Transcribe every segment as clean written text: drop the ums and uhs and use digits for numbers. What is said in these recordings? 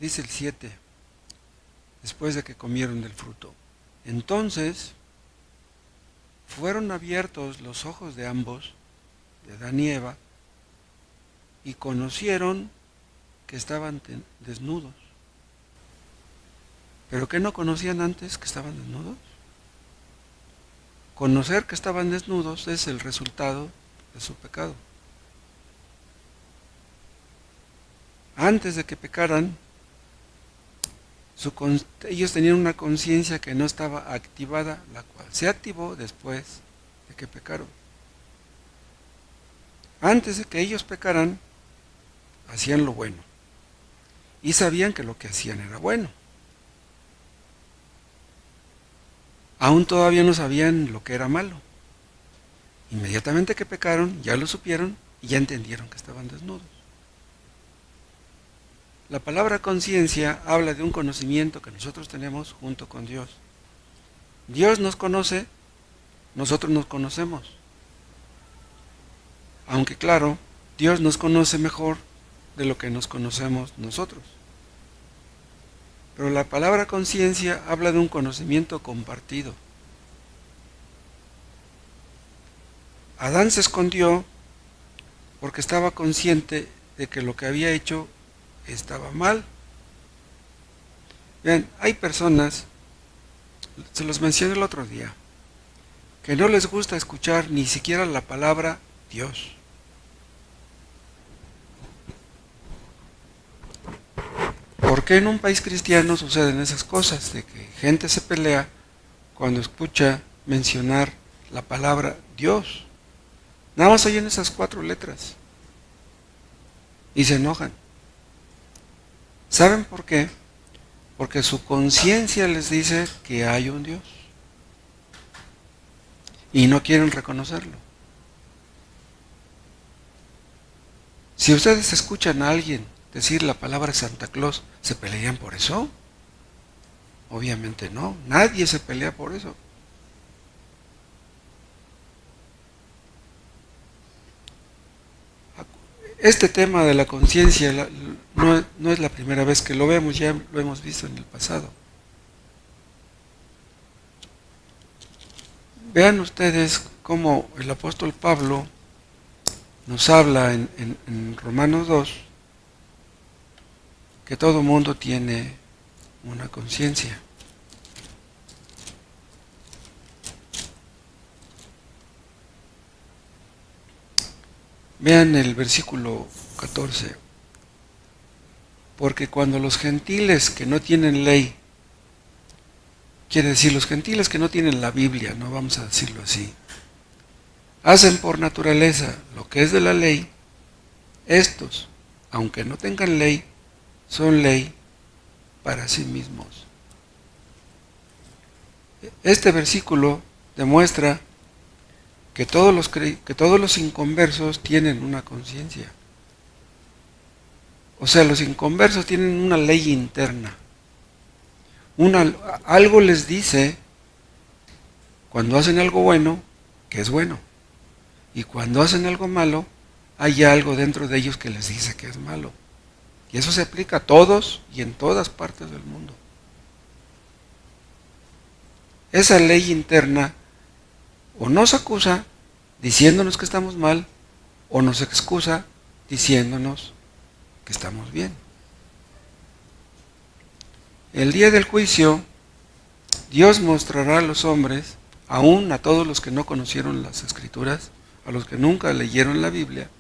dice el 7, después de que comieron del fruto. Entonces fueron abiertos los ojos de ambos, de Adán y Eva, y conocieron que estaban desnudos. ¿Pero qué no conocían antes que estaban desnudos? Conocer que estaban desnudos es el resultado de su pecado. Antes de que pecaran, ellos tenían una conciencia que no estaba activada, la cual se activó después de que pecaron. Antes de que ellos pecaran, hacían lo bueno y sabían que lo que hacían era bueno. Aún todavía no sabían lo que era malo. Inmediatamente que pecaron, ya lo supieron y ya entendieron que estaban desnudos. La palabra conciencia habla de un conocimiento que nosotros tenemos junto con Dios. Dios nos conoce, nosotros nos conocemos. Aunque claro, Dios nos conoce mejor de lo que nos conocemos nosotros. Pero la palabra conciencia habla de un conocimiento compartido. Adán se escondió porque estaba consciente de que lo que había hecho estaba mal. Vean, hay personas, se los mencioné el otro día, que no les gusta escuchar ni siquiera la palabra Dios. ¿Por qué en un país cristiano suceden esas cosas? De que gente se pelea cuando escucha mencionar la palabra Dios. Nada más oyen esas 4 letras y se enojan. ¿Saben por qué? Porque su conciencia les dice que hay un Dios y no quieren reconocerlo. Si ustedes escuchan a alguien decir la palabra Santa Claus, ¿se pelean por eso? Obviamente no, nadie se pelea por eso. Este tema de la conciencia no es la primera vez que lo vemos, ya lo hemos visto en el pasado. Vean ustedes cómo el apóstol Pablo nos habla en Romanos 2 que todo mundo tiene una conciencia. Vean el versículo 14. Porque cuando los gentiles que no tienen ley, quiere decir los gentiles que no tienen la Biblia, no vamos a decirlo así, hacen por naturaleza lo que es de la ley, estos, aunque no tengan ley, son ley para sí mismos. Este versículo demuestra que todos los inconversos tienen una conciencia. O sea, los inconversos tienen una ley interna. Algo les dice, cuando hacen algo bueno, que es bueno. Y cuando hacen algo malo, hay algo dentro de ellos que les dice que es malo. Y eso se aplica a todos y en todas partes del mundo. Esa ley interna o nos acusa diciéndonos que estamos mal, o nos excusa diciéndonos que estamos bien. El día del juicio, Dios mostrará a los hombres, aún a todos los que no conocieron las Escrituras, a los que nunca leyeron la Biblia,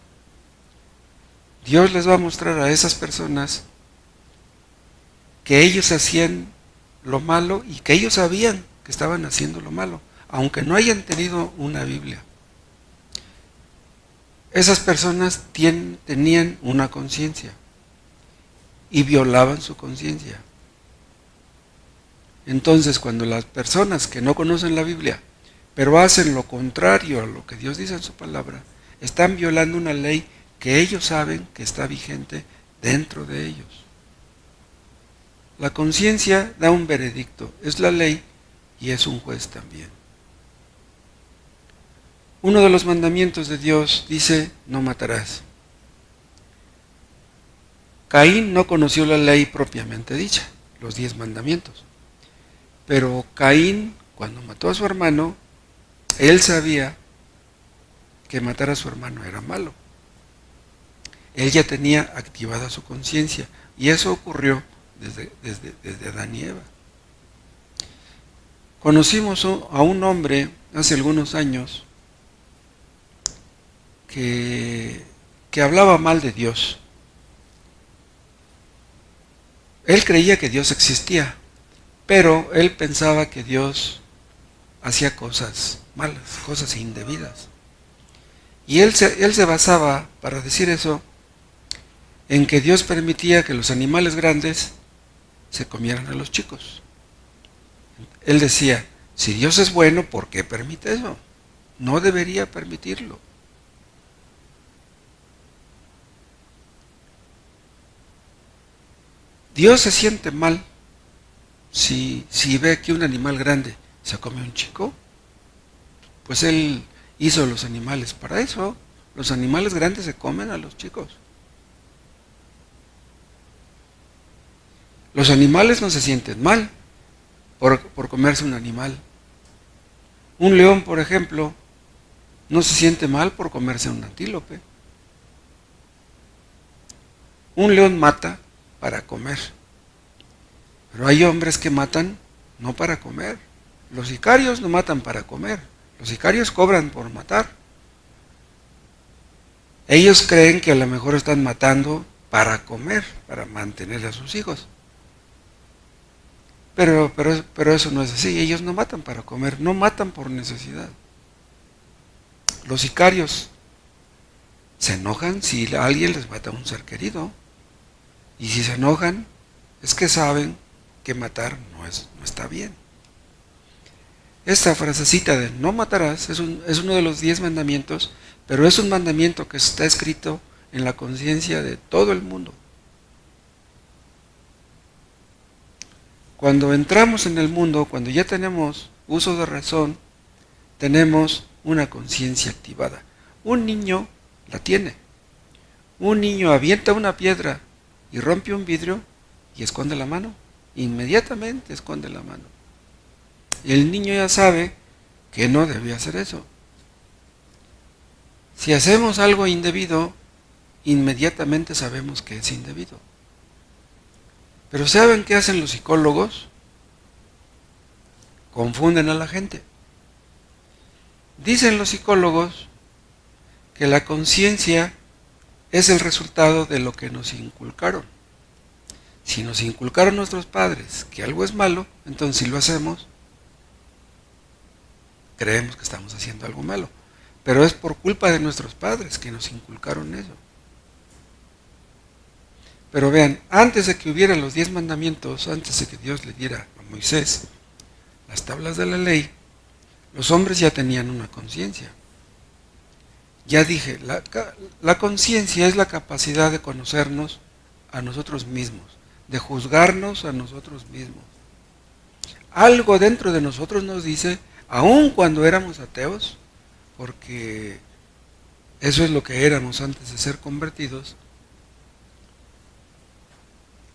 Dios les va a mostrar a esas personas que ellos hacían lo malo y que ellos sabían que estaban haciendo lo malo, aunque no hayan tenido una Biblia. Esas personas tenían una conciencia y violaban su conciencia. Entonces, cuando las personas que no conocen la Biblia, pero hacen lo contrario a lo que Dios dice en su palabra, están violando una ley que ellos saben que está vigente dentro de ellos. La conciencia da un veredicto, es la ley y es un juez también. Uno de los mandamientos de Dios dice, no matarás. Caín no conoció la ley propiamente dicha, los 10 mandamientos. Pero Caín, cuando mató a su hermano, él sabía que matar a su hermano era malo. Él ya tenía activada su conciencia. Y eso ocurrió desde Adán y Eva. Conocimos a un hombre hace algunos años que hablaba mal de Dios. Él creía que Dios existía, pero él pensaba que Dios hacía cosas malas, cosas indebidas. Y él se basaba, para decir eso, en que Dios permitía que los animales grandes se comieran a los chicos. Él decía, si Dios es bueno, ¿por qué permite eso? No debería permitirlo. Dios se siente mal si ve que un animal grande se come a un chico. Pues Él hizo los animales para eso. Los animales grandes se comen a los chicos. Los animales no se sienten mal por comerse un animal. Un león, por ejemplo, no se siente mal por comerse un antílope. Un león mata para comer. Pero hay hombres que matan no para comer. Los sicarios no matan para comer. Los sicarios cobran por matar. Ellos creen que a lo mejor están matando para comer, para mantener a sus hijos. Pero eso no es así. Ellos no matan para comer, no matan por necesidad. Los sicarios se enojan si alguien les mata a un ser querido. Y si se enojan, es que saben que matar no está bien. Esta frasecita de no matarás es uno de los 10 mandamientos, pero es un mandamiento que está escrito en la conciencia de todo el mundo. Cuando entramos en el mundo, cuando ya tenemos uso de razón, tenemos una conciencia activada. Un niño la tiene. Un niño avienta una piedra y rompe un vidrio y esconde la mano. Inmediatamente esconde la mano. Y el niño ya sabe que no debe hacer eso. Si hacemos algo indebido, inmediatamente sabemos que es indebido. Pero ¿saben qué hacen los psicólogos? Confunden a la gente. Dicen los psicólogos que la conciencia es el resultado de lo que nos inculcaron. Si nos inculcaron nuestros padres que algo es malo, entonces si lo hacemos, creemos que estamos haciendo algo malo. Pero es por culpa de nuestros padres que nos inculcaron eso. Pero vean, antes de que hubiera los 10 mandamientos, antes de que Dios le diera a Moisés las tablas de la ley, los hombres ya tenían una conciencia. Ya dije, la conciencia es la capacidad de conocernos a nosotros mismos, de juzgarnos a nosotros mismos. Algo dentro de nosotros nos dice, aun cuando éramos ateos, porque eso es lo que éramos antes de ser convertidos,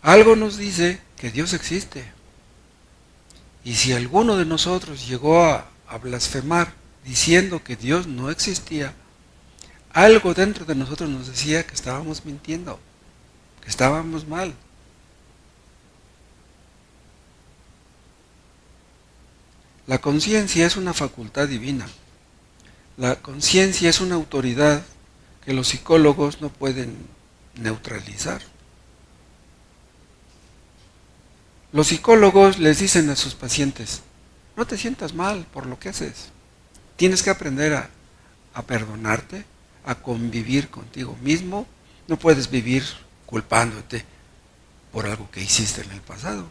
algo nos dice que Dios existe. Y si alguno de nosotros llegó a blasfemar diciendo que Dios no existía, algo dentro de nosotros nos decía que estábamos mintiendo, que estábamos mal. La conciencia es una facultad divina. La conciencia es una autoridad que los psicólogos no pueden neutralizar. Los psicólogos les dicen a sus pacientes, no te sientas mal por lo que haces. Tienes que aprender a perdonarte, a convivir contigo mismo. No puedes vivir culpándote por algo que hiciste en el pasado.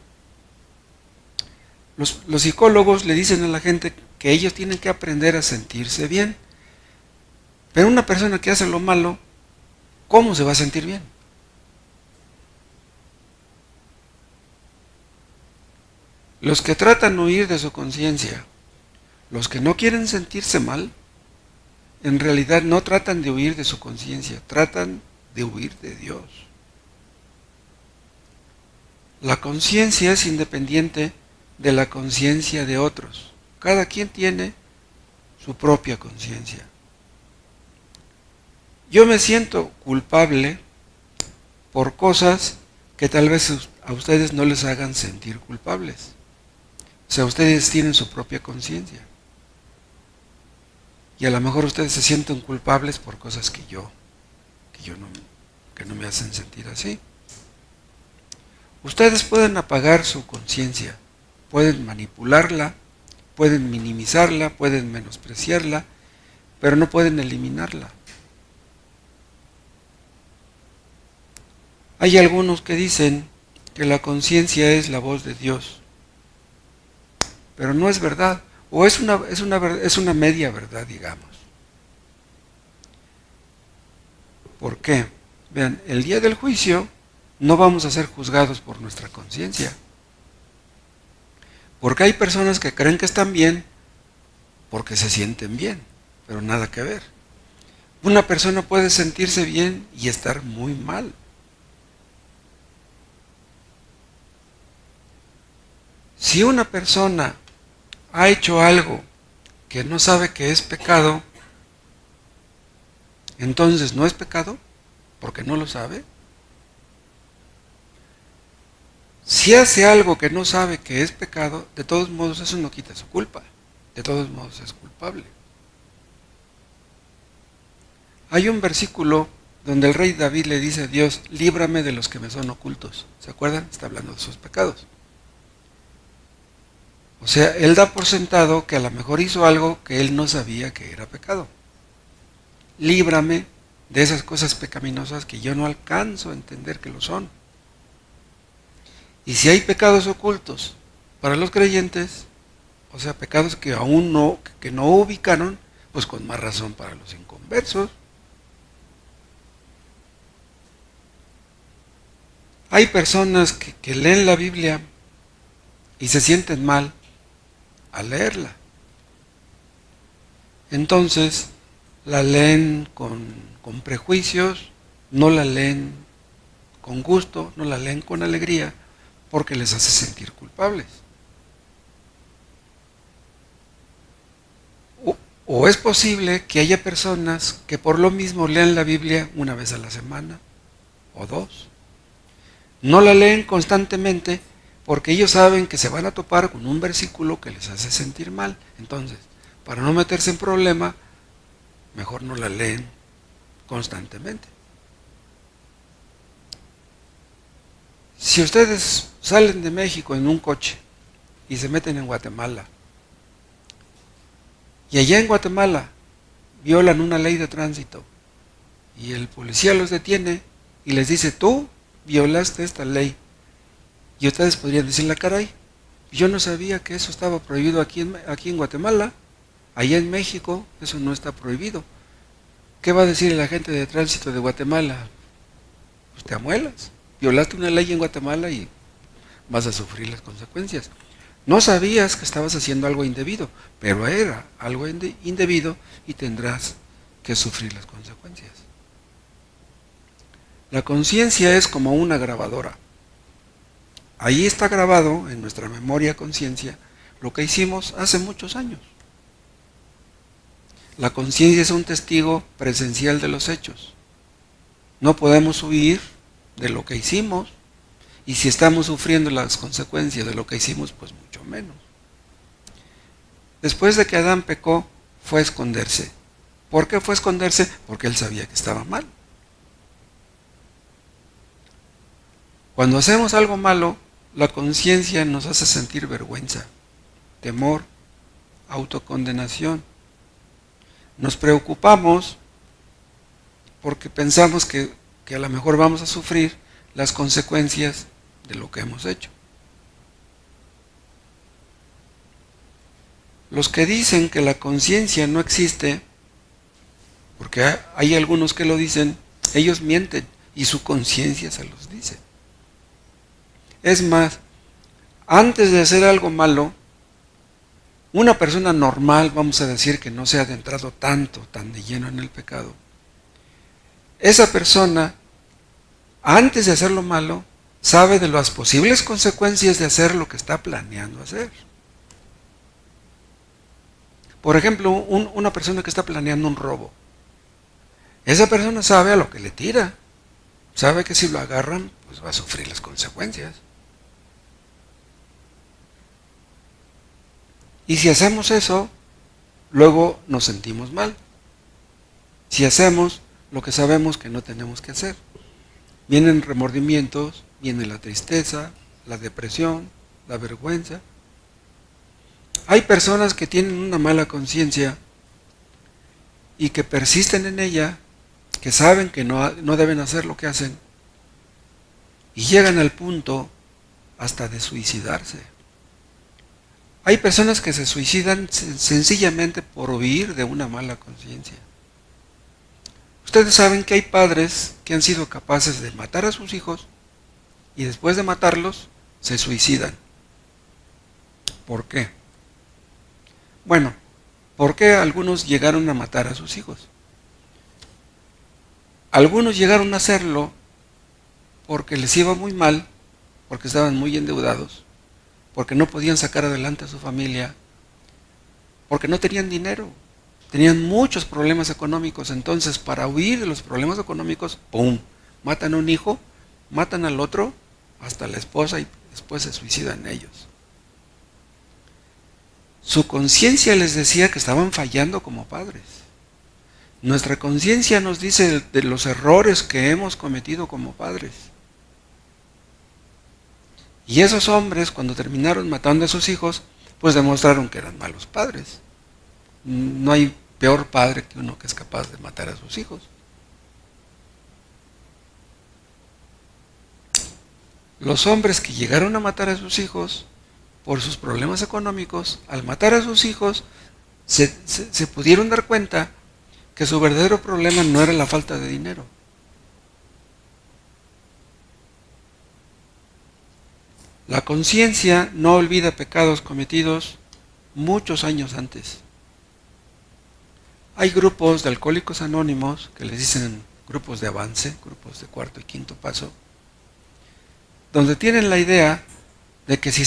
Los psicólogos le dicen a la gente que ellos tienen que aprender a sentirse bien. Pero una persona que hace lo malo, ¿cómo se va a sentir bien? Los que tratan de huir de su conciencia, los que no quieren sentirse mal, en realidad no tratan de huir de su conciencia, tratan de huir de Dios. La conciencia es independiente de la conciencia de otros. Cada quien tiene su propia conciencia. Yo me siento culpable por cosas que tal vez a ustedes no les hagan sentir culpables. O sea, ustedes tienen su propia conciencia. Y a lo mejor ustedes se sienten culpables por cosas que no me hacen sentir así. Ustedes pueden apagar su conciencia, pueden manipularla, pueden minimizarla, pueden menospreciarla, pero no pueden eliminarla. Hay algunos que dicen que la conciencia es la voz de Dios, pero no es verdad, o es una media verdad, digamos. ¿Por qué? Vean, el día del juicio no vamos a ser juzgados por nuestra conciencia, porque hay personas que creen que están bien porque se sienten bien, pero nada que ver. Una persona puede sentirse bien y estar muy mal. Si una persona ha hecho algo que no sabe que es pecado, entonces no es pecado, porque no lo sabe. Si hace algo que no sabe que es pecado, de todos modos eso no quita su culpa. De todos modos es culpable. Hay un versículo donde el rey David le dice a Dios, líbrame de los que me son ocultos. ¿Se acuerdan? Está hablando de sus pecados. O sea, él da por sentado que a lo mejor hizo algo que él no sabía que era pecado. Líbrame de esas cosas pecaminosas que yo no alcanzo a entender que lo son. Y si hay pecados ocultos para los creyentes, o sea, pecados que aún no ubicaron, pues con más razón para los inconversos. Hay personas que leen la Biblia y se sienten mal al leerla. Entonces, la leen con prejuicios, no la leen con gusto, no la leen con alegría, porque les hace sentir culpables. O es posible que haya personas que por lo mismo lean la Biblia una vez a la semana o dos. No la leen constantemente porque ellos saben que se van a topar con un versículo que les hace sentir mal. Entonces, para no meterse en problema, mejor no la leen constantemente. Si ustedes salen de México en un coche y se meten en Guatemala, y allá en Guatemala violan una ley de tránsito, y el policía los detiene y les dice, tú violaste esta ley, y ustedes podrían decirle, caray, yo no sabía que eso estaba prohibido aquí en Guatemala, allá en México eso no está prohibido. ¿Qué va a decir el agente de tránsito de Guatemala? Pues te amuelas, violaste una ley en Guatemala y vas a sufrir las consecuencias. No sabías que estabas haciendo algo indebido, pero era algo indebido y tendrás que sufrir las consecuencias. La conciencia es como una grabadora. Ahí está grabado en nuestra memoria conciencia lo que hicimos hace muchos años. La conciencia es un testigo presencial de los hechos. No podemos huir de lo que hicimos, y si estamos sufriendo las consecuencias de lo que hicimos, pues mucho menos. Después de que Adán pecó, fue a esconderse. ¿Por qué fue a esconderse? Porque él sabía que estaba mal. Cuando hacemos algo malo, la conciencia nos hace sentir vergüenza, temor, autocondenación. Nos preocupamos porque pensamos que a lo mejor vamos a sufrir las consecuencias de lo que hemos hecho. Los que dicen que la conciencia no existe, porque hay algunos que lo dicen, ellos mienten y su conciencia se los dice. Es más, antes de hacer algo malo, una persona normal, vamos a decir que no se ha adentrado tan de lleno en el pecado, esa persona, antes de hacer lo malo, sabe de las posibles consecuencias de hacer lo que está planeando hacer. Por ejemplo, una persona que está planeando un robo. Esa persona sabe a lo que le tira. Sabe que si lo agarran, pues va a sufrir las consecuencias. Y si hacemos eso, luego nos sentimos mal. Si hacemos lo que sabemos que no tenemos que hacer. Vienen remordimientos, viene la tristeza, la depresión, la vergüenza. Hay personas que tienen una mala conciencia y que persisten en ella, que saben que no deben hacer lo que hacen y llegan al punto hasta de suicidarse. Hay personas que se suicidan sencillamente por huir de una mala conciencia. Ustedes saben que hay padres que han sido capaces de matar a sus hijos y después de matarlos se suicidan. ¿Por qué? Bueno, ¿por qué algunos llegaron a matar a sus hijos? Algunos llegaron a hacerlo porque les iba muy mal, porque estaban muy endeudados, porque no podían sacar adelante a su familia, porque no tenían dinero, tenían muchos problemas económicos. Entonces, para huir de los problemas económicos, ¡pum!, matan a un hijo, matan al otro, hasta la esposa, y después se suicidan ellos. Su conciencia les decía que estaban fallando como padres. Nuestra conciencia nos dice de los errores que hemos cometido como padres. Y esos hombres, cuando terminaron matando a sus hijos, pues demostraron que eran malos padres. No hay peor padre que uno que es capaz de matar a sus hijos. Los hombres que llegaron a matar a sus hijos por sus problemas económicos, al matar a sus hijos, se pudieron dar cuenta que su verdadero problema no era la falta de dinero. La conciencia no olvida pecados cometidos muchos años antes. Hay grupos de alcohólicos anónimos que les dicen grupos de avance, grupos de cuarto y quinto paso, donde tienen la idea de que si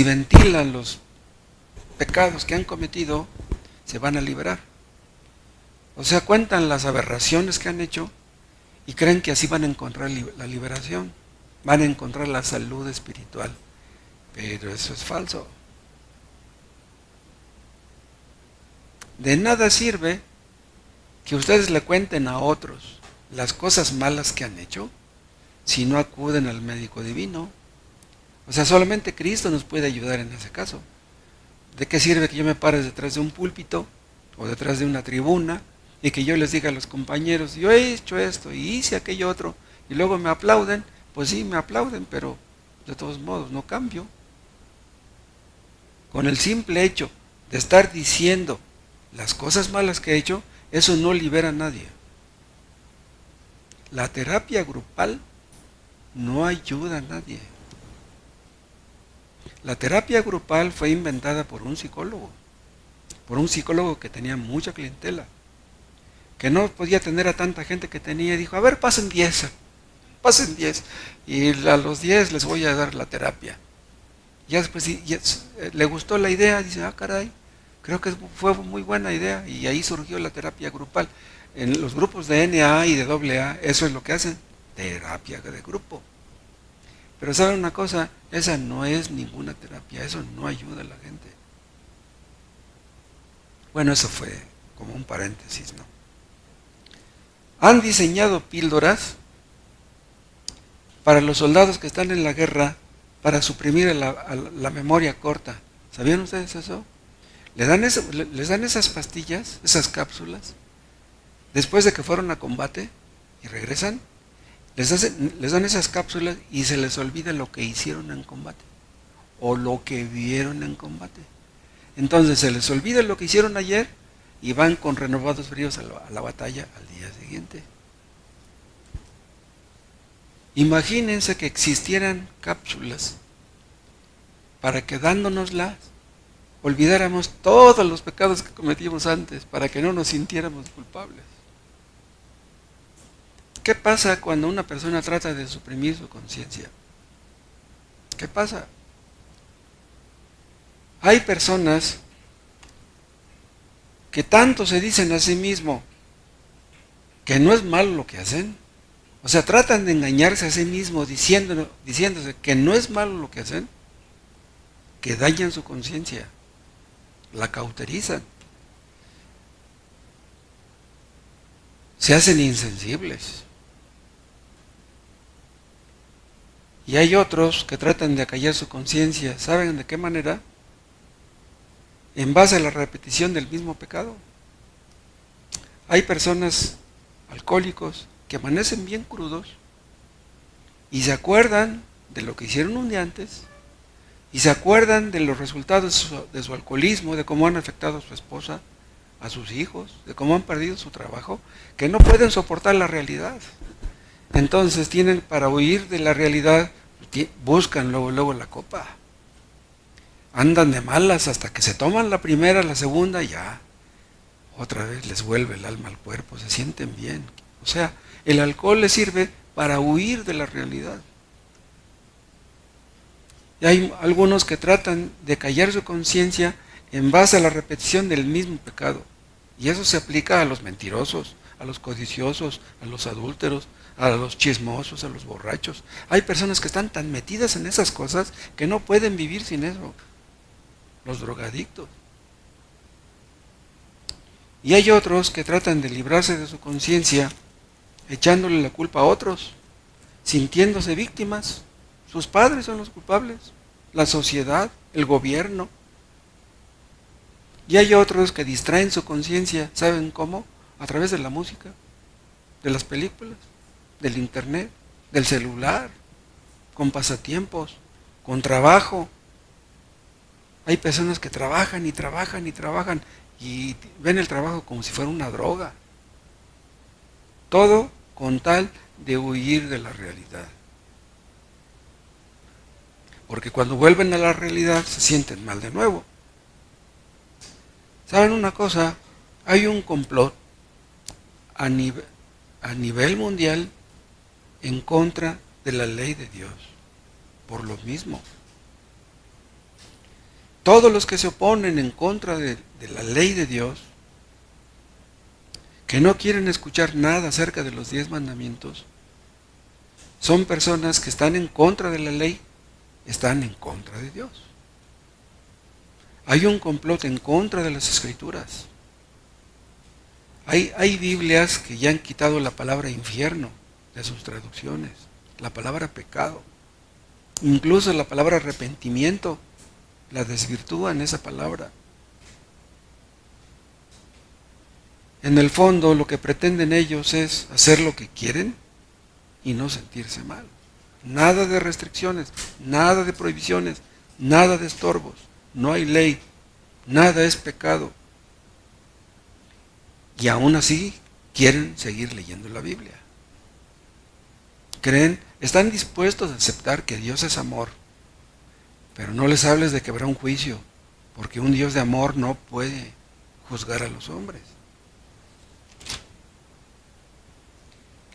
ventilan los pecados que han cometido, se van a liberar. O sea, cuentan las aberraciones que han hecho y creen que así van a encontrar la liberación, van a encontrar la salud espiritual. Pero eso es falso. De nada sirve que ustedes le cuenten a otros las cosas malas que han hecho si no acuden al médico divino. O sea, solamente Cristo nos puede ayudar en ese caso. ¿De qué sirve que yo me pare detrás de un púlpito o detrás de una tribuna y que yo les diga a los compañeros, yo he hecho esto y hice aquello otro, y luego me aplauden? Pues sí, me aplauden, pero de todos modos no cambio. Con el simple hecho de estar diciendo las cosas malas que he hecho, eso no libera a nadie. La terapia grupal no ayuda a nadie. La terapia grupal fue inventada por un psicólogo que tenía mucha clientela, que no podía tener a tanta gente que tenía, y dijo, a ver, pasen 10, y a los 10 les voy a dar la terapia. Ya después le gustó la idea, dice, caray, creo que fue muy buena idea, y ahí surgió la terapia grupal. En los grupos de NA y de AA, eso es lo que hacen, terapia de grupo. Pero ¿saben una cosa? Esa no es ninguna terapia, eso no ayuda a la gente. Bueno, eso fue como un paréntesis, ¿no? Han diseñado píldoras para los soldados que están en la guerra para suprimir la memoria corta. ¿Sabían ustedes eso? Les dan esas pastillas, esas cápsulas, después de que fueron a combate y regresan. Les dan esas cápsulas y se les olvida lo que hicieron en combate o lo que vieron en combate. Entonces se les olvida lo que hicieron ayer y van con renovados bríos a la batalla al día siguiente. Imagínense que existieran cápsulas para que dándonoslas olvidáramos todos los pecados que cometimos antes, para que no nos sintiéramos culpables. ¿Qué pasa cuando una persona trata de suprimir su conciencia? ¿Qué pasa? Hay personas que tanto se dicen a sí mismos que no es malo lo que hacen. O sea, tratan de engañarse a sí mismos diciéndose que no es malo lo que hacen, que dañan su conciencia, la cauterizan, se hacen insensibles. Y hay otros que tratan de acallar su conciencia. ¿Saben de qué manera? En base a la repetición del mismo pecado. Hay personas alcohólicos que amanecen bien crudos y se acuerdan de lo que hicieron un día antes y se acuerdan de los resultados de su alcoholismo, de cómo han afectado a su esposa, a sus hijos, de cómo han perdido su trabajo, que no pueden soportar la realidad. Entonces tienen, para huir de la realidad, buscan luego la copa. Andan de malas hasta que se toman la primera, la segunda, y ya otra vez les vuelve el alma al cuerpo, se sienten bien. O sea, el alcohol les sirve para huir de la realidad. Y hay algunos que tratan de callar su conciencia en base a la repetición del mismo pecado. Y eso se aplica a los mentirosos, a los codiciosos, a los adúlteros, a los chismosos, a los borrachos. Hay personas que están tan metidas en esas cosas que no pueden vivir sin eso. Los drogadictos. Y hay otros que tratan de librarse de su conciencia echándole la culpa a otros, sintiéndose víctimas. Sus padres son los culpables, la sociedad, el gobierno. Y hay otros que distraen su conciencia, ¿saben cómo? A través de la música, de las películas, del internet, del celular, con pasatiempos, con trabajo. Hay personas que trabajan y trabajan y trabajan y ven el trabajo como si fuera una droga. Todo con tal de huir de la realidad. Porque cuando vuelven a la realidad se sienten mal de nuevo. ¿Saben una cosa? Hay un complot a nivel mundial en contra de la ley de Dios. Por lo mismo. Todos los que se oponen en contra de la ley de Dios, que no quieren escuchar nada acerca de los 10 mandamientos, son personas que están en contra de la ley, están en contra de Dios. Hay un complot en contra de las Escrituras. Hay Biblias que ya han quitado la palabra infierno de sus traducciones, la palabra pecado, incluso la palabra arrepentimiento, la desvirtúan esa palabra. En el fondo lo que pretenden ellos es hacer lo que quieren y no sentirse mal. Nada de restricciones, nada de prohibiciones, nada de estorbos. No hay ley, nada es pecado. Y aún así quieren seguir leyendo la Biblia. Están dispuestos a aceptar que Dios es amor, pero no les hables de que habrá un juicio, porque un Dios de amor no puede juzgar a los hombres.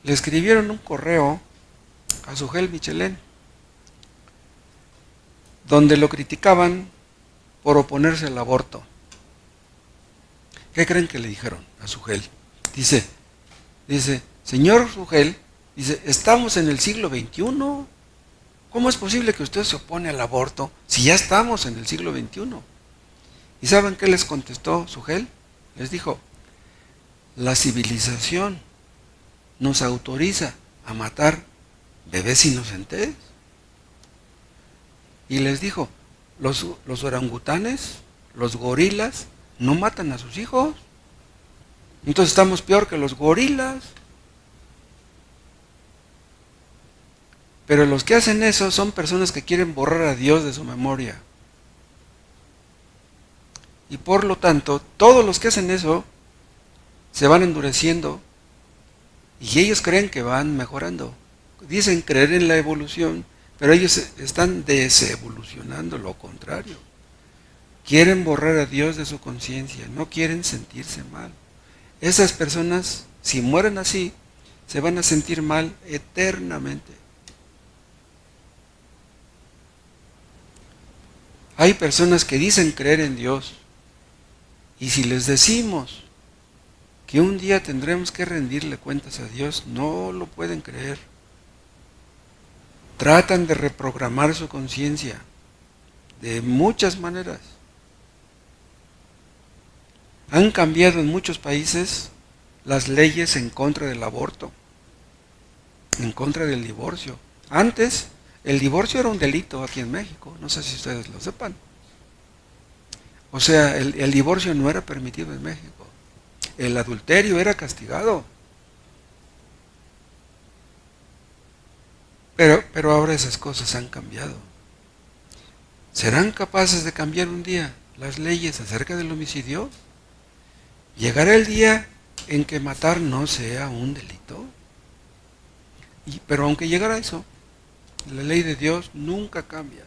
Le escribieron un correo a Sugel Michelén, donde lo criticaban por oponerse al aborto. ¿Qué creen que le dijeron a Sugel? Dice, señor Sugel, estamos en el siglo XXI. ¿Cómo es posible que usted se opone al aborto si ya estamos en el siglo XXI? ¿Y saben qué les contestó Sugel? Les dijo, la civilización nos autoriza a matar bebés inocentes. Y les dijo, los orangutanes, los gorilas, no matan a sus hijos. Entonces estamos peor que los gorilas. Pero los que hacen eso son personas que quieren borrar a Dios de su memoria. Y por lo tanto, todos los que hacen eso se van endureciendo y ellos creen que van mejorando. Dicen creer en la evolución, pero ellos están desevolucionando, lo contrario. Quieren borrar a Dios de su conciencia, no quieren sentirse mal. Esas personas, si mueren así, se van a sentir mal eternamente. Hay personas que dicen creer en Dios, y si les decimos que un día tendremos que rendirle cuentas a Dios, no lo pueden creer. Tratan de reprogramar su conciencia de muchas maneras. Han cambiado en muchos países las leyes en contra del aborto, en contra del divorcio. Antes, el divorcio era un delito aquí en México, no sé si ustedes lo sepan. O sea, el divorcio no era permitido en México. El adulterio era castigado. Pero ahora esas cosas han cambiado. ¿Serán capaces de cambiar un día las leyes acerca del homicidio? ¿Llegará el día en que matar no sea un delito? Pero aunque llegara eso, la ley de Dios nunca cambia.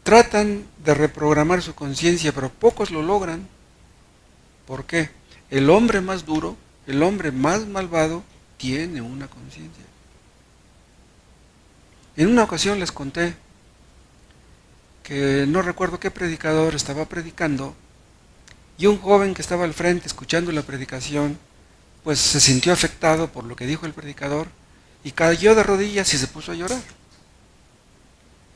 Tratan de reprogramar su conciencia, pero pocos lo logran. ¿Por qué? El hombre más duro, el hombre más malvado, tiene una conciencia. En una ocasión les conté que no recuerdo qué predicador estaba predicando, y un joven que estaba al frente escuchando la predicación, pues se sintió afectado por lo que dijo el predicador, y cayó de rodillas y se puso a llorar.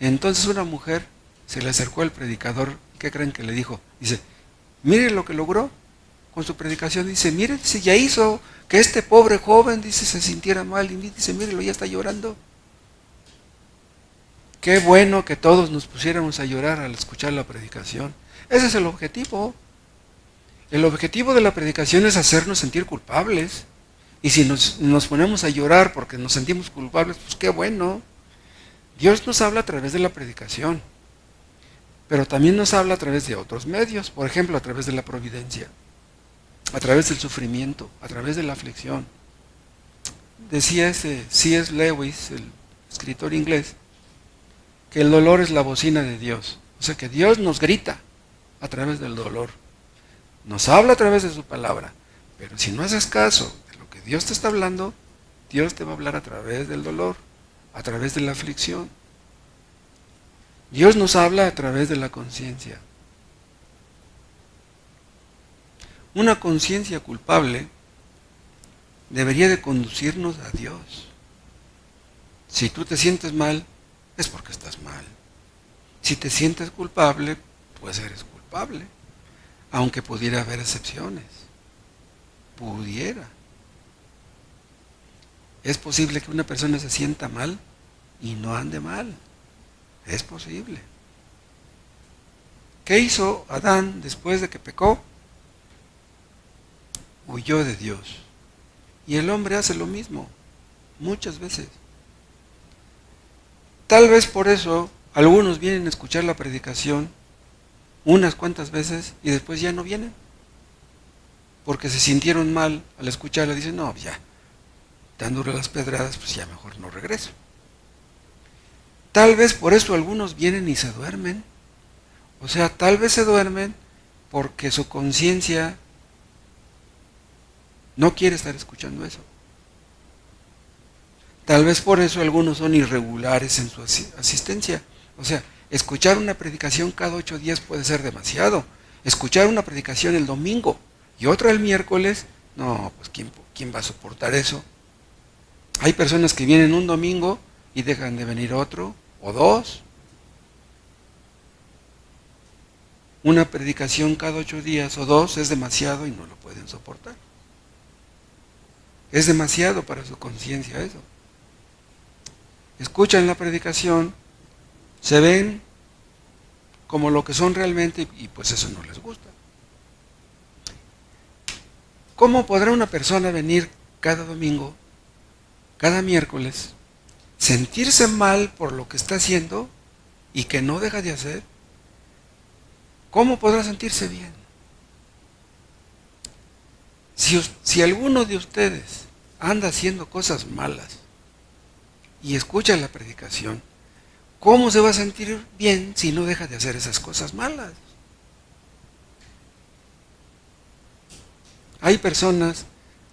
Entonces una mujer se le acercó al predicador, ¿qué creen que le dijo? Dice, mire lo que logró con su predicación, dice, mire, dice, ya hizo que este pobre joven, dice, se sintiera mal, y dice, mírelo, ya está llorando. Qué bueno que todos nos pusiéramos a llorar al escuchar la predicación. Ese es el objetivo. El objetivo de la predicación es hacernos sentir culpables. Y si nos ponemos a llorar porque nos sentimos culpables, pues qué bueno. Dios nos habla a través de la predicación, pero también nos habla a través de otros medios, por ejemplo, a través de la providencia, a través del sufrimiento, a través de la aflicción. Decía C.S. Lewis, el escritor inglés, que el dolor es la bocina de Dios. O sea que Dios nos grita a través del dolor. Nos habla a través de su palabra. Pero si no haces caso de lo que Dios te está hablando, Dios te va a hablar a través del dolor, a través de la aflicción. Dios nos habla a través de la conciencia. Una conciencia culpable debería de conducirnos a Dios. Si tú te sientes mal, es porque estás mal. Si te sientes culpable, pues eres culpable. Aunque pudiera haber excepciones. Pudiera. Es posible que una persona se sienta mal y no ande mal. Es posible. ¿Qué hizo Adán después de que pecó? Huyó de Dios. Y el hombre hace lo mismo, muchas veces. Tal vez por eso algunos vienen a escuchar la predicación unas cuantas veces y después ya no vienen. Porque se sintieron mal al escucharla, dicen, no, ya, tan duras las pedradas, pues ya mejor no regreso. Tal vez por eso algunos vienen y se duermen. O sea, tal vez se duermen porque su conciencia no quiere estar escuchando eso. Tal vez por eso algunos son irregulares en su asistencia. O sea, escuchar una predicación cada 8 días puede ser demasiado. Escuchar una predicación el domingo y otra el miércoles, no, pues ¿quién va a soportar eso? Hay personas que vienen un domingo y dejan de venir otro o 2. Una predicación cada 8 días o 2 es demasiado y no lo pueden soportar. Es demasiado para su conciencia eso. Escuchan la predicación, se ven como lo que son realmente y pues eso no les gusta. ¿Cómo podrá una persona venir cada domingo, cada miércoles, sentirse mal por lo que está haciendo y que no deja de hacer? ¿Cómo podrá sentirse bien? Si alguno de ustedes anda haciendo cosas malas y escucha la predicación, ¿cómo se va a sentir bien si no deja de hacer esas cosas malas? Hay personas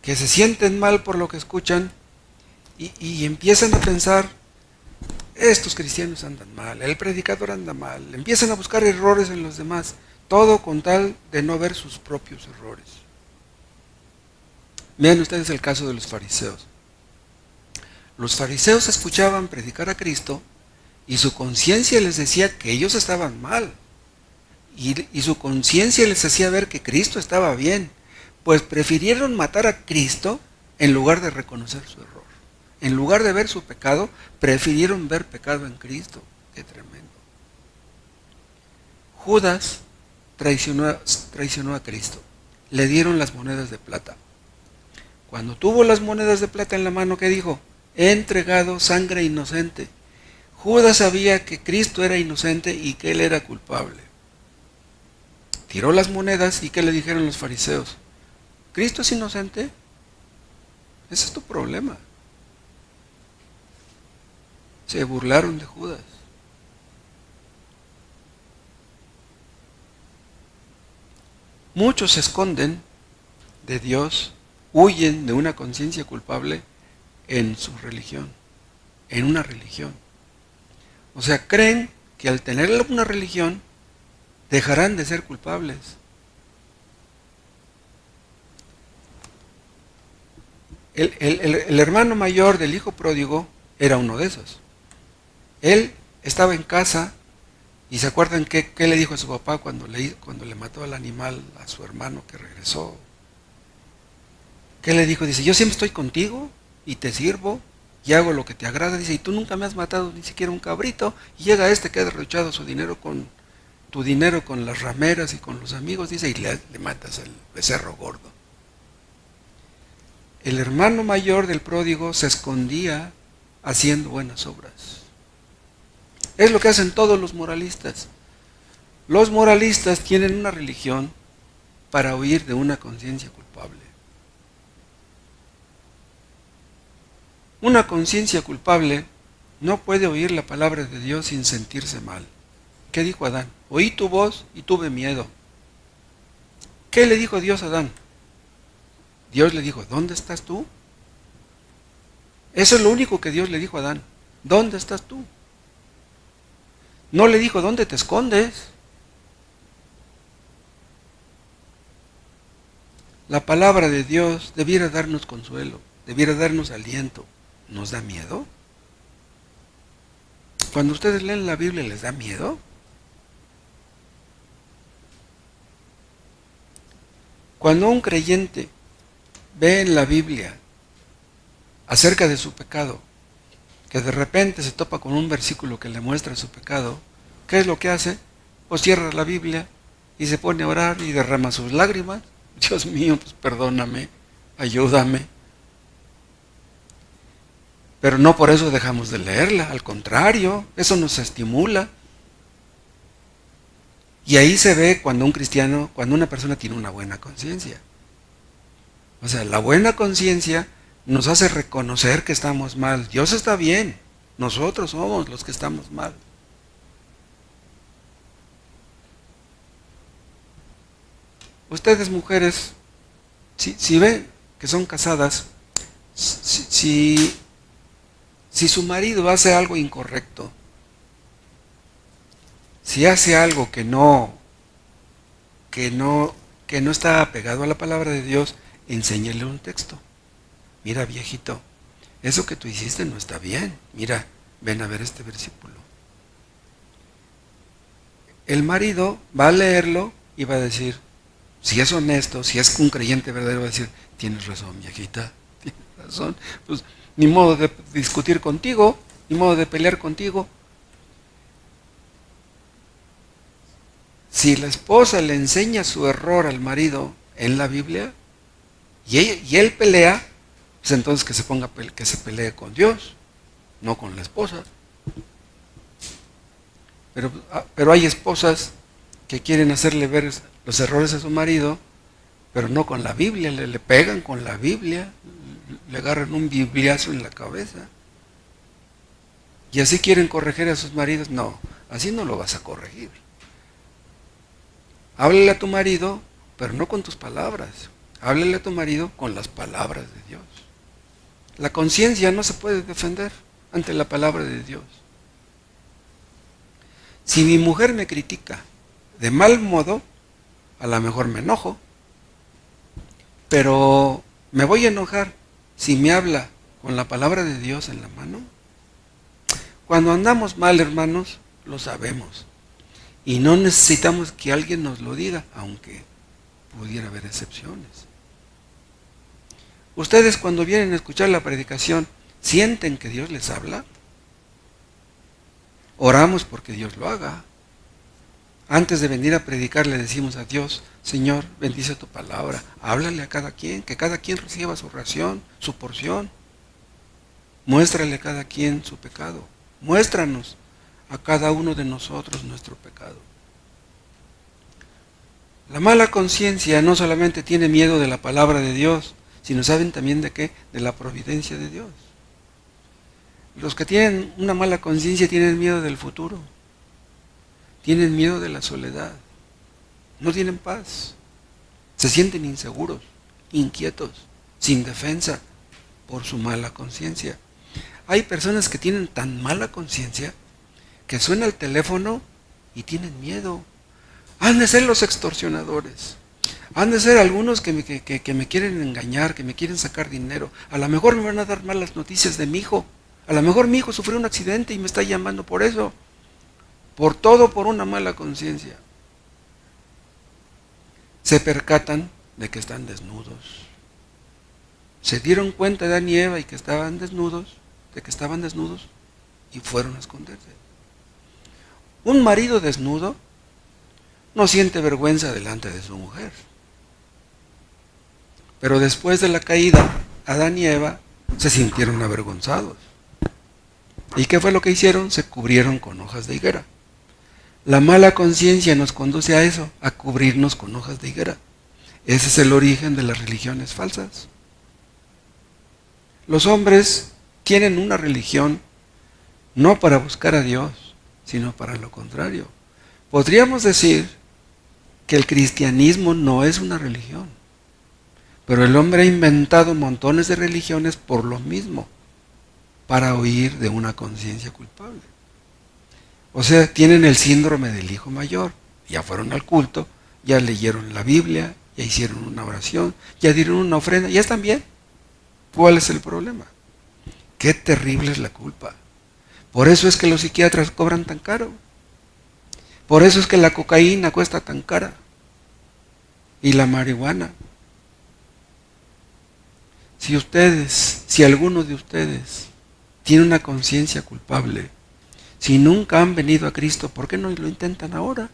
que se sienten mal por lo que escuchan y empiezan a pensar, estos cristianos andan mal, el predicador anda mal, empiezan a buscar errores en los demás, todo con tal de no ver sus propios errores. Vean ustedes el caso de los fariseos. Los fariseos escuchaban predicar a Cristo y su conciencia les decía que ellos estaban mal. Y su conciencia les hacía ver que Cristo estaba bien. Pues prefirieron matar a Cristo en lugar de reconocer su error. En lugar de ver su pecado, prefirieron ver pecado en Cristo. Qué tremendo. Judas traicionó a Cristo. Le dieron las monedas de plata. Cuando tuvo las monedas de plata en la mano, ¿qué dijo? He entregado sangre inocente. Judas sabía que Cristo era inocente y que él era culpable. Tiró las monedas y ¿qué le dijeron los fariseos? ¿Cristo es inocente? Ese es tu problema. Se burlaron de Judas. Muchos se esconden de Dios, huyen de una conciencia culpable en su religión, en una religión. O sea, creen que al tener una religión dejarán de ser culpables. El hermano mayor del hijo pródigo era uno de esos. Él estaba en casa y ¿se acuerdan qué le dijo a su papá cuando le mató al animal a su hermano que regresó? ¿Qué le dijo? Dice, yo siempre estoy contigo y te sirvo y hago lo que te agrada. Dice, y tú nunca me has matado ni siquiera un cabrito. Y llega este que ha derrochado su dinero tu dinero con las rameras y con los amigos, dice, y le matas al becerro gordo. El hermano mayor del pródigo se escondía haciendo buenas obras. Es lo que hacen todos los moralistas. Los moralistas tienen una religión para huir de una conciencia culpable. Una conciencia culpable no puede oír la palabra de Dios sin sentirse mal. ¿Qué dijo Adán? Oí tu voz y tuve miedo. ¿Qué le dijo Dios a Adán? Dios le dijo, ¿dónde estás tú? Eso es lo único que Dios le dijo a Adán. ¿Dónde estás tú? No le dijo, ¿dónde te escondes? La palabra de Dios debiera darnos consuelo, debiera darnos aliento. ¿Nos da miedo? Cuando ustedes leen la Biblia, ¿les da miedo? Cuando un creyente ve en la Biblia acerca de su pecado, que de repente se topa con un versículo que le muestra su pecado, ¿qué es lo que hace? Pues cierra la Biblia y se pone a orar y derrama sus lágrimas. Dios mío, pues perdóname, ayúdame. Pero no por eso dejamos de leerla, al contrario, eso nos estimula. Y ahí se ve cuando una persona tiene una buena conciencia. O sea, la buena conciencia nos hace reconocer que estamos mal. Dios está bien, nosotros somos los que estamos mal. Ustedes mujeres, si ven que son casadas, si su marido hace algo incorrecto, si hace algo que no está apegado a la palabra de Dios, enséñele un texto. Mira, viejito, eso que tú hiciste no está bien. Mira, ven a ver este versículo. El marido va a leerlo y va a decir, si es honesto, si es un creyente verdadero, va a decir, tienes razón, viejita, tienes razón. Pues ni modo de discutir contigo, ni modo de pelear contigo. Si la esposa le enseña su error al marido en la Biblia y él pelea, pues entonces que se pelee con Dios, no con la esposa. Pero hay esposas que quieren hacerle ver los errores a su marido, pero no con la Biblia, le pegan con la Biblia, le agarran un bibliazo en la cabeza. Y así quieren corregir a sus maridos. No, así no lo vas a corregir. Háblale a tu marido, pero no con tus palabras. Háblale a tu marido con las palabras de Dios. La conciencia no se puede defender ante la palabra de Dios. Si mi mujer me critica de mal modo, a lo mejor me enojo, pero me voy a enojar si me habla con la palabra de Dios en la mano. Cuando andamos mal, hermanos, lo sabemos. Y no necesitamos que alguien nos lo diga, aunque pudiera haber excepciones. Ustedes cuando vienen a escuchar la predicación, ¿sienten que Dios les habla? Oramos porque Dios lo haga. Antes de venir a predicar le decimos a Dios, Señor, bendice tu palabra, háblale a cada quien, que cada quien reciba su ración, su porción. Muéstrale a cada quien su pecado. Muéstranos a cada uno de nosotros nuestro pecado. La mala conciencia no solamente tiene miedo de la palabra de Dios, sino saben también de qué, de la providencia de Dios. Los que tienen una mala conciencia tienen miedo del futuro, tienen miedo de la soledad, no tienen paz, se sienten inseguros, inquietos, sin defensa por su mala conciencia. Hay personas que tienen tan mala conciencia que suena el teléfono y tienen miedo. Han de ser los extorsionadores. Han de ser algunos que me quieren engañar, que me quieren sacar dinero. A lo mejor me van a dar malas noticias de mi hijo. A lo mejor mi hijo sufrió un accidente y me está llamando por eso. Por todo, por una mala conciencia. Se percatan de que están desnudos. Se dieron cuenta Adán y Eva y que estaban desnudos, de que estaban desnudos y fueron a esconderse. Un marido desnudo no siente vergüenza delante de su mujer. Pero después de la caída, Adán y Eva se sintieron avergonzados. ¿Y qué fue lo que hicieron? Se cubrieron con hojas de higuera. La mala conciencia nos conduce a eso, a cubrirnos con hojas de higuera. Ese es el origen de las religiones falsas. Los hombres tienen una religión no para buscar a Dios, sino para lo contrario. Podríamos decir que el cristianismo no es una religión, pero el hombre ha inventado montones de religiones por lo mismo, para huir de una conciencia culpable. O sea, tienen el síndrome del hijo mayor. Ya fueron al culto, ya leyeron la Biblia, ya hicieron una oración, ya dieron una ofrenda, ya están bien. ¿Cuál es el problema? Qué terrible es la culpa. Por eso es que los psiquiatras cobran tan caro. Por eso es que la cocaína cuesta tan cara. Y la marihuana. Si alguno de ustedes tiene una conciencia culpable, si nunca han venido a Cristo, ¿por qué no lo intentan ahora?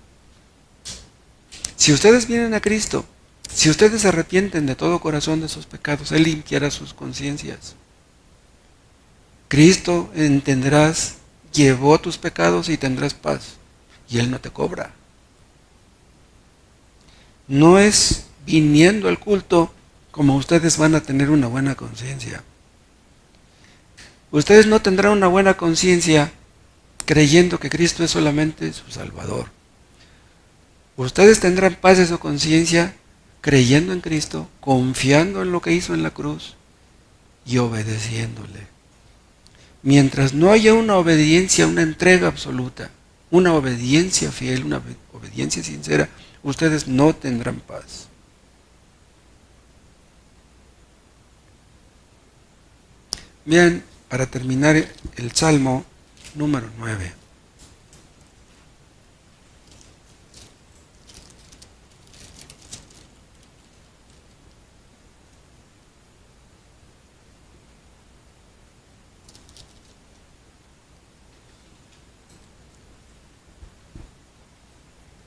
Si ustedes vienen a Cristo, si ustedes se arrepienten de todo corazón de sus pecados, Él limpiará sus conciencias. Cristo, entenderás, llevó tus pecados y tendrás paz. Y Él no te cobra. No es viniendo al culto como ustedes van a tener una buena conciencia. Ustedes no tendrán una buena conciencia creyendo que Cristo es solamente su Salvador. Ustedes tendrán paz de su conciencia creyendo en Cristo, confiando en lo que hizo en la cruz y obedeciéndole. Mientras no haya una obediencia, una entrega absoluta, una obediencia fiel, una obediencia sincera, ustedes no tendrán paz. Bien, para terminar el Salmo número 9.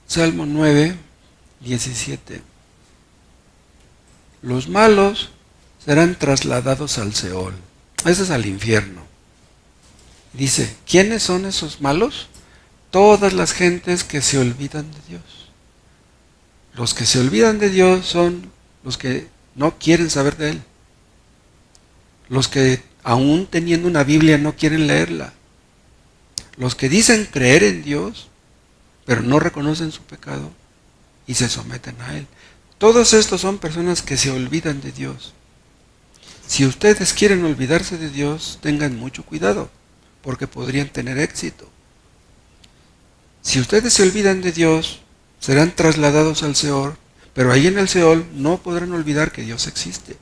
Salmo 9, 17. Los malos serán trasladados al Seol. Ese es al infierno. Dice, ¿quiénes son esos malos? Todas las gentes que se olvidan de Dios. Los que se olvidan de Dios son los que no quieren saber de Él. Los que aún teniendo una Biblia no quieren leerla. Los que dicen creer en Dios, pero no reconocen su pecado y se someten a Él. Todos estos son personas que se olvidan de Dios. Si ustedes quieren olvidarse de Dios, tengan mucho cuidado, porque podrían tener éxito. Si ustedes se olvidan de Dios, serán trasladados al Seol, pero ahí en el Seol no podrán olvidar que Dios existe.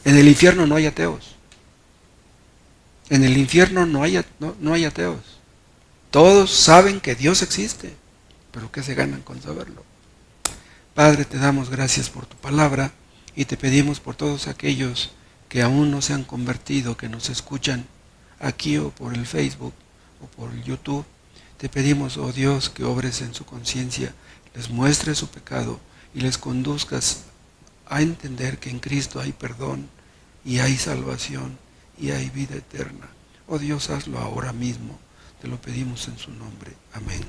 En el infierno no hay ateos. En el infierno no hay ateos. Todos saben que Dios existe, pero ¿qué se ganan con saberlo? Padre, te damos gracias por tu palabra y te pedimos por todos aquellos que aún no se han convertido, que nos escuchan aquí o por el Facebook o por el YouTube. Te pedimos, oh Dios, que obres en su conciencia, les muestres su pecado y les conduzcas a entender que en Cristo hay perdón y hay salvación y hay vida eterna. Oh Dios, hazlo ahora mismo. Te lo pedimos en su nombre. Amén.